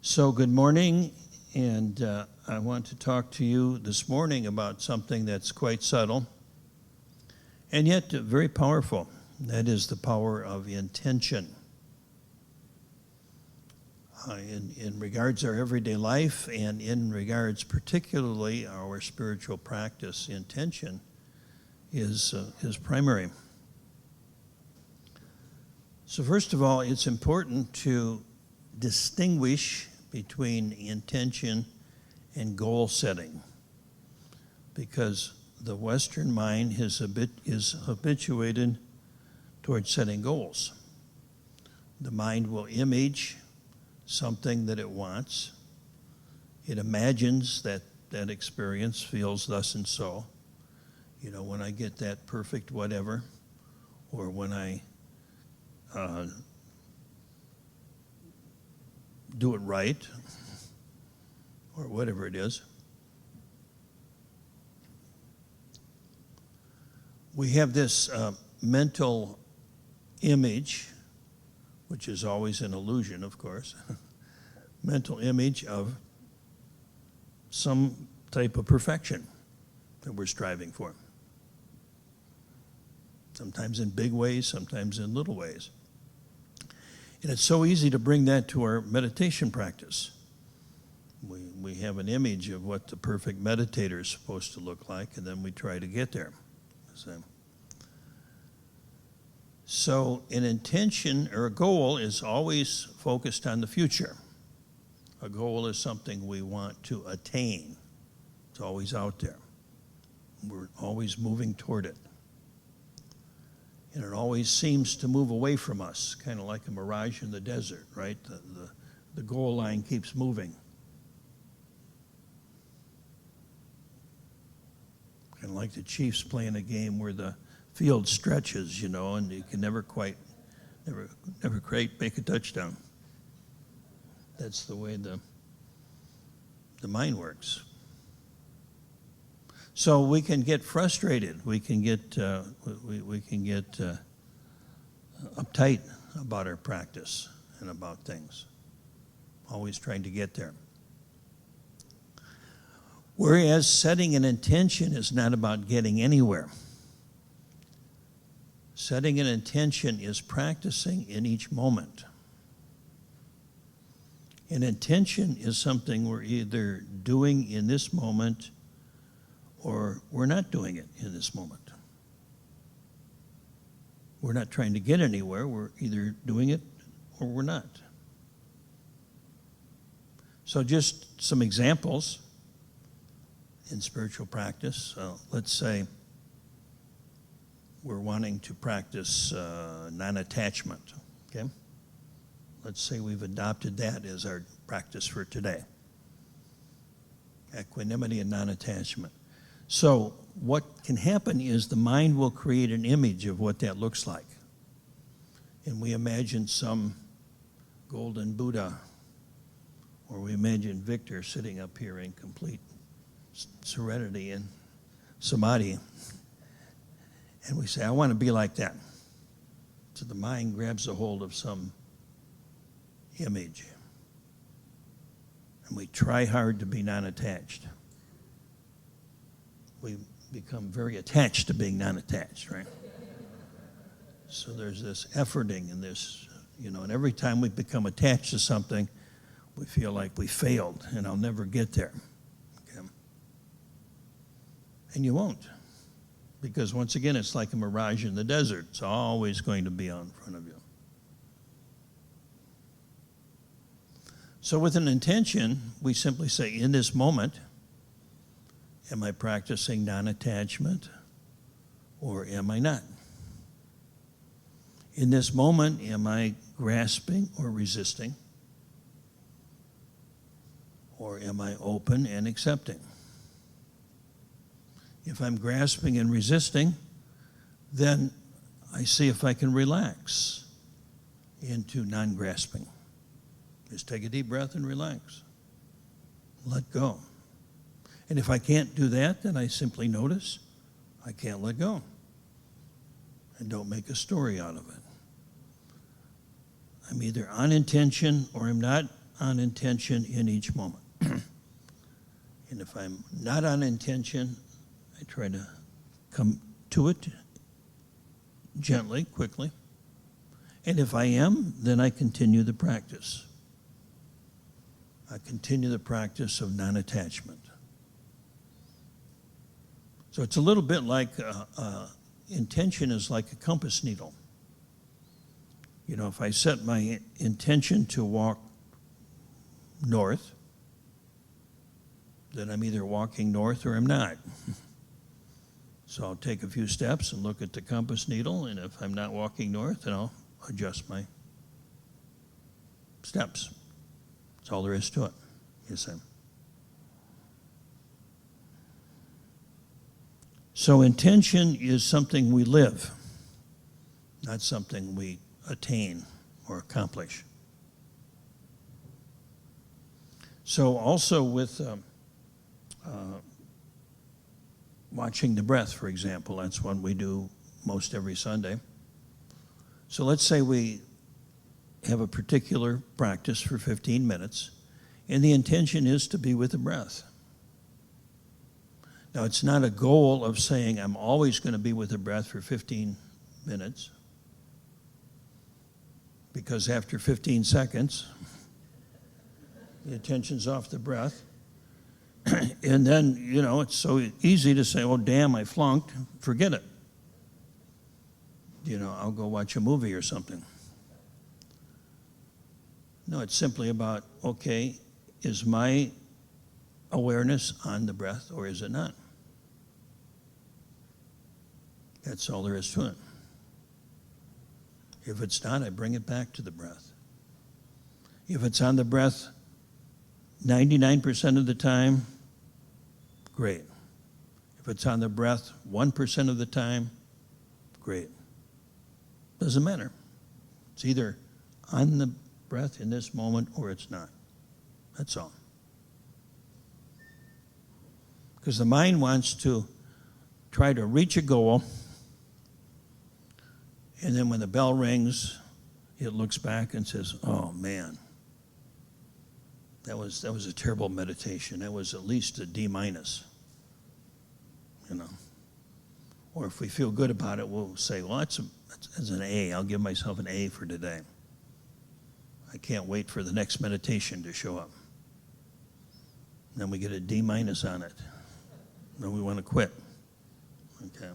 So good morning, and I want to talk to you this morning about something that's quite subtle and yet very powerful. That is the power of intention. In regards our everyday life and in regards particularly our spiritual practice, intention is primary. So first of all, it's important to distinguish between intention and goal setting, because the Western mind is habituated towards setting goals. The mind will image something that it wants. It imagines that that experience feels thus and so. You know, when I get that perfect whatever, or when I do it right, or whatever it is. We have this mental image, which is always an illusion, of course, mental image of some type of perfection that we're striving for. Sometimes in big ways, sometimes in little ways. And it's so easy to bring that to our meditation practice. We have an image of what the perfect meditator is supposed to look like, and then we try to get there. So an intention or a goal is always focused on the future. A goal is something we want to attain. It's always out there. We're always moving toward it. And it always seems to move away from us, kind of like a mirage in the desert, right? The goal line keeps moving. Kind of like the Chiefs playing a game where the field stretches, you know, and you can never quite make a touchdown. That's the way the mind works. So we can get frustrated. We can get uptight about our practice and about things. Always trying to get there. Whereas setting an intention is not about getting anywhere. Setting an intention is practicing in each moment. An intention is something we're either doing in this moment or we're not doing it in this moment. We're not trying to get anywhere. We're either doing it or we're not. So just some examples in spiritual practice. Let's say we're wanting to practice non-attachment, okay? Let's say we've adopted that as our practice for today. Equanimity and non-attachment. So what can happen is the mind will create an image of what that looks like. And we imagine some golden Buddha, or we imagine Victor sitting up here in complete serenity and samadhi. And we say, I want to be like that. So the mind grabs a hold of some image. And we try hard to be non-attached. We become very attached to being non-attached, right? So there's this efforting and this, you know, and every time we become attached to something, we feel like we failed and I'll never get there. Okay? And you won't. Because once again, it's like a mirage in the desert. It's always going to be out in front of you. So with an intention, we simply say, in this moment, am I practicing non-attachment or am I not? In this moment, am I grasping or resisting? Or am I open and accepting? If I'm grasping and resisting, then I see if I can relax into non-grasping. Just take a deep breath and relax. Let go. And if I can't do that, then I simply notice I can't let go. And don't make a story out of it. I'm either on intention or I'm not on intention in each moment. And if I'm not on intention, I try to come to it gently, quickly. And if I am, then I continue the practice. I continue the practice of non-attachment. So it's a little bit like intention is like a compass needle. You know, if I set my intention to walk north, then I'm either walking north or I'm not. So I'll take a few steps and look at the compass needle, and if I'm not walking north, then I'll adjust my steps. That's all there is to it, you see. So intention is something we live, not something we attain or accomplish. So also with watching the breath, for example, that's one we do most every Sunday. So let's say we have a particular practice for 15 minutes, and the intention is to be with the breath. Now, it's not a goal of saying I'm always going to be with the breath for 15 minutes, because after 15 seconds, the attention's off the breath. And then, you know, it's so easy to say, oh, damn, I flunked. Forget it. You know, I'll go watch a movie or something. No, it's simply about, okay, is my awareness on the breath or is it not? That's all there is to it. If it's not, I bring it back to the breath. If it's on the breath 99% of the time, great. If it's on the breath 1% of the time, great. Doesn't matter. It's either on the breath in this moment or it's not. That's all. Because the mind wants to try to reach a goal, and then when the bell rings, it looks back and says, oh, man, that was a terrible meditation. That was at least a D-, you know. Or if we feel good about it, we'll say, well, that's an A. I'll give myself an A for today. I can't wait for the next meditation to show up. And then we get a D- on it. Then we want to quit. Okay.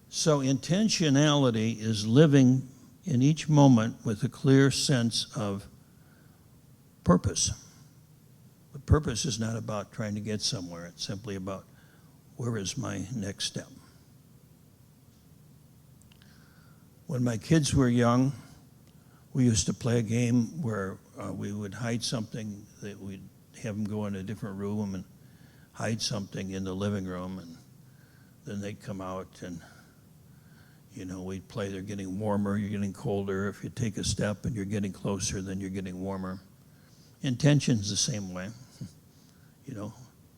So intentionality is living in each moment with a clear sense of purpose. But purpose is not about trying to get somewhere. It's simply about where is my next step. When my kids were young, we used to play a game where we would hide something, that we'd have them go in a different room and hide something in the living room, and then they'd come out and, you know, we'd play, they're getting warmer, you're getting colder. If you take a step and you're getting closer, then you're getting warmer. Intention's the same way. You know,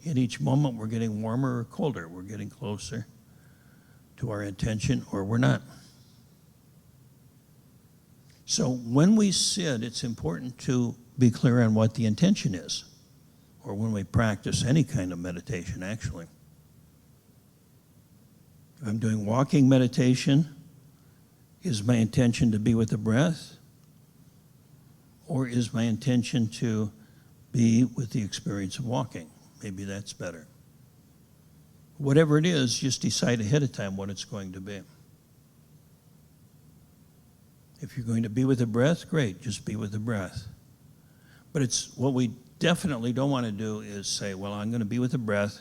in each moment we're getting warmer or colder. We're getting closer to our intention or we're not. So when we sit, it's important to be clear on what the intention is, or when we practice any kind of meditation, actually. If I'm doing walking meditation, is my intention to be with the breath, or is my intention to be with the experience of walking? Maybe that's better. Whatever it is, just decide ahead of time what it's going to be. If you're going to be with the breath, great, just be with the breath. But it's what we definitely don't want to do is say, well, I'm going to be with the breath,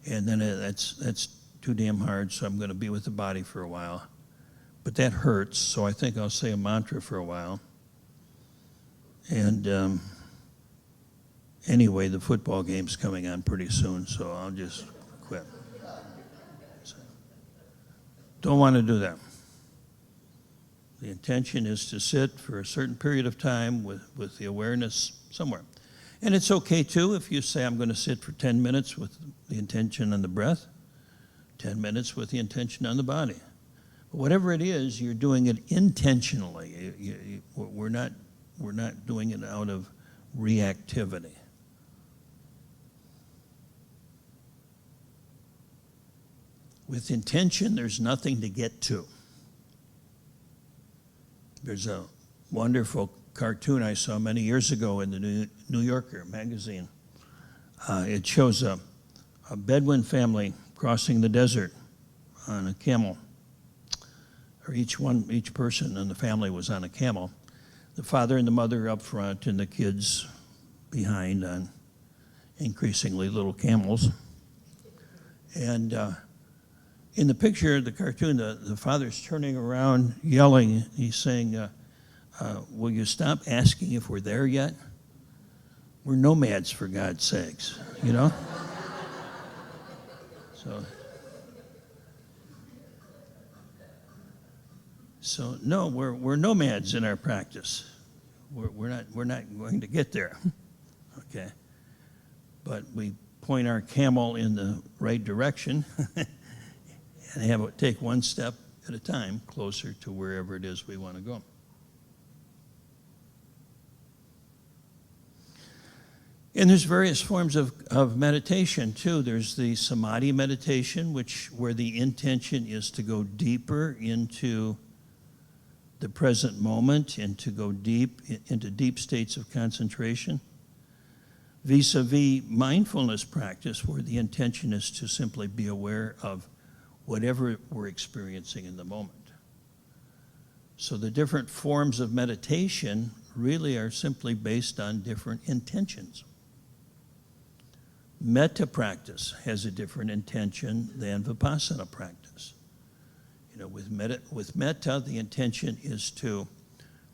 and then that's too damn hard, so I'm going to be with the body for a while. But that hurts, so I think I'll say a mantra for a while. And anyway, the football game's coming on pretty soon, so I'll just quit. So, don't want to do that. The intention is to sit for a certain period of time with the awareness somewhere. And it's okay, too, if you say, I'm going to sit for 10 minutes with the intention on the breath, 10 minutes with the intention on the body. But whatever it is, you're doing it intentionally. We're not We're not doing it out of reactivity. With intention, there's nothing to get to. There's a wonderful cartoon I saw many years ago in the New Yorker magazine. It shows a Bedouin family crossing the desert on a camel. Or each person in the family was on a camel. The father and the mother up front and the kids behind on increasingly little camels. And in the picture, the cartoon, the father's turning around, yelling. He's saying, will you stop asking if we're there yet? We're nomads, for God's sakes, you know? So no, we're nomads in our practice. We're not going to get there, okay? But we point our camel in the right direction and have it take one step at a time closer to wherever it is we want to go. And there's various forms of meditation too. There's the samadhi meditation, where the intention is to go deeper into the present moment and to go deep into deep states of concentration. Vis-a-vis mindfulness practice, where the intention is to simply be aware of whatever we're experiencing in the moment. So the different forms of meditation really are simply based on different intentions. Metta practice has a different intention than vipassana practice. You know, with metta, the intention is to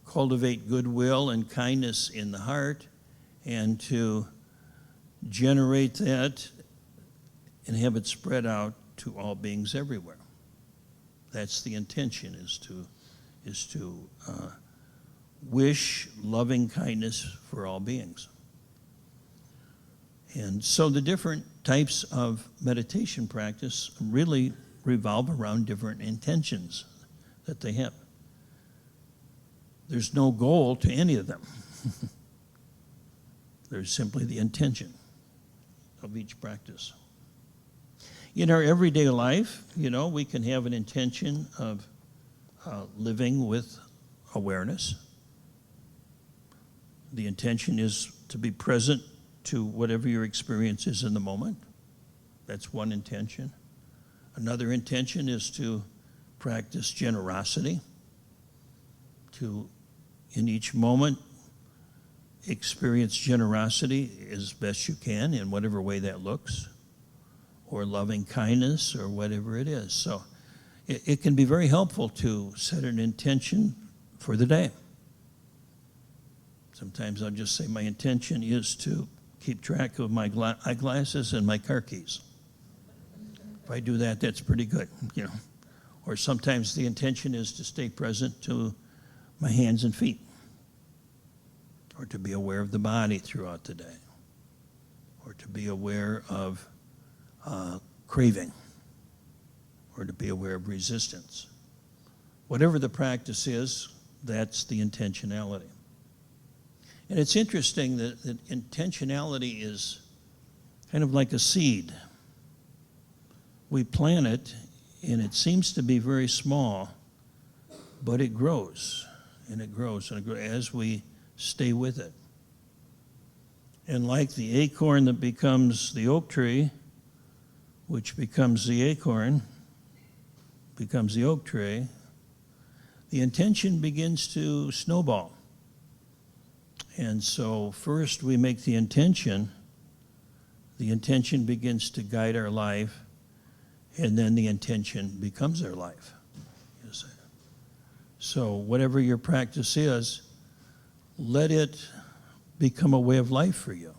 cultivate goodwill and kindness in the heart and to generate that and have it spread out to all beings everywhere. That's the intention, is to wish loving kindness for all beings. And so the different types of meditation practice really revolve around different intentions that they have. There's no goal to any of them. There's simply the intention of each practice. In our everyday life, you know, we can have an intention of living with awareness. The intention is to be present to whatever your experience is in the moment. That's one intention. Another intention is to practice generosity, to, in each moment, experience generosity as best you can in whatever way that looks, or loving kindness, or whatever it is. So it can be very helpful to set an intention for the day. Sometimes I'll just say my intention is to keep track of my eyeglasses and my car keys. If I do that, that's pretty good, you know. Or sometimes the intention is to stay present to my hands and feet, or to be aware of the body throughout the day, or to be aware of craving, or to be aware of resistance. Whatever the practice is, that's the intentionality. And it's interesting that intentionality is kind of like a seed. We plant it, and it seems to be very small, but it grows, and it grows, and it grows as we stay with it. And like the acorn that becomes the oak tree, which becomes the acorn, becomes the oak tree, the intention begins to snowball. And so first we make the intention begins to guide our life, and then the intention becomes our life. You see. So whatever your practice is, let it become a way of life for you.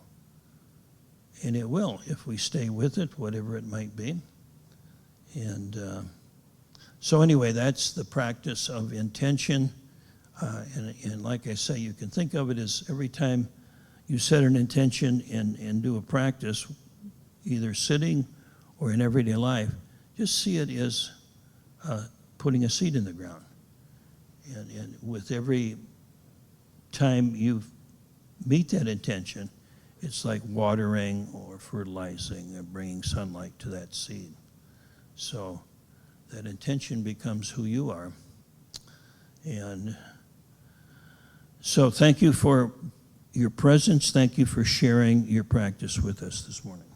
And it will, if we stay with it, whatever it might be. And so anyway, that's the practice of intention. And like I say, you can think of it as every time you set an intention and do a practice, either sitting or in everyday life, just see it as putting a seed in the ground. And with every time you meet that intention, it's like watering or fertilizing or bringing sunlight to that seed. So that intention becomes who you are. And so thank you for your presence. Thank you for sharing your practice with us this morning.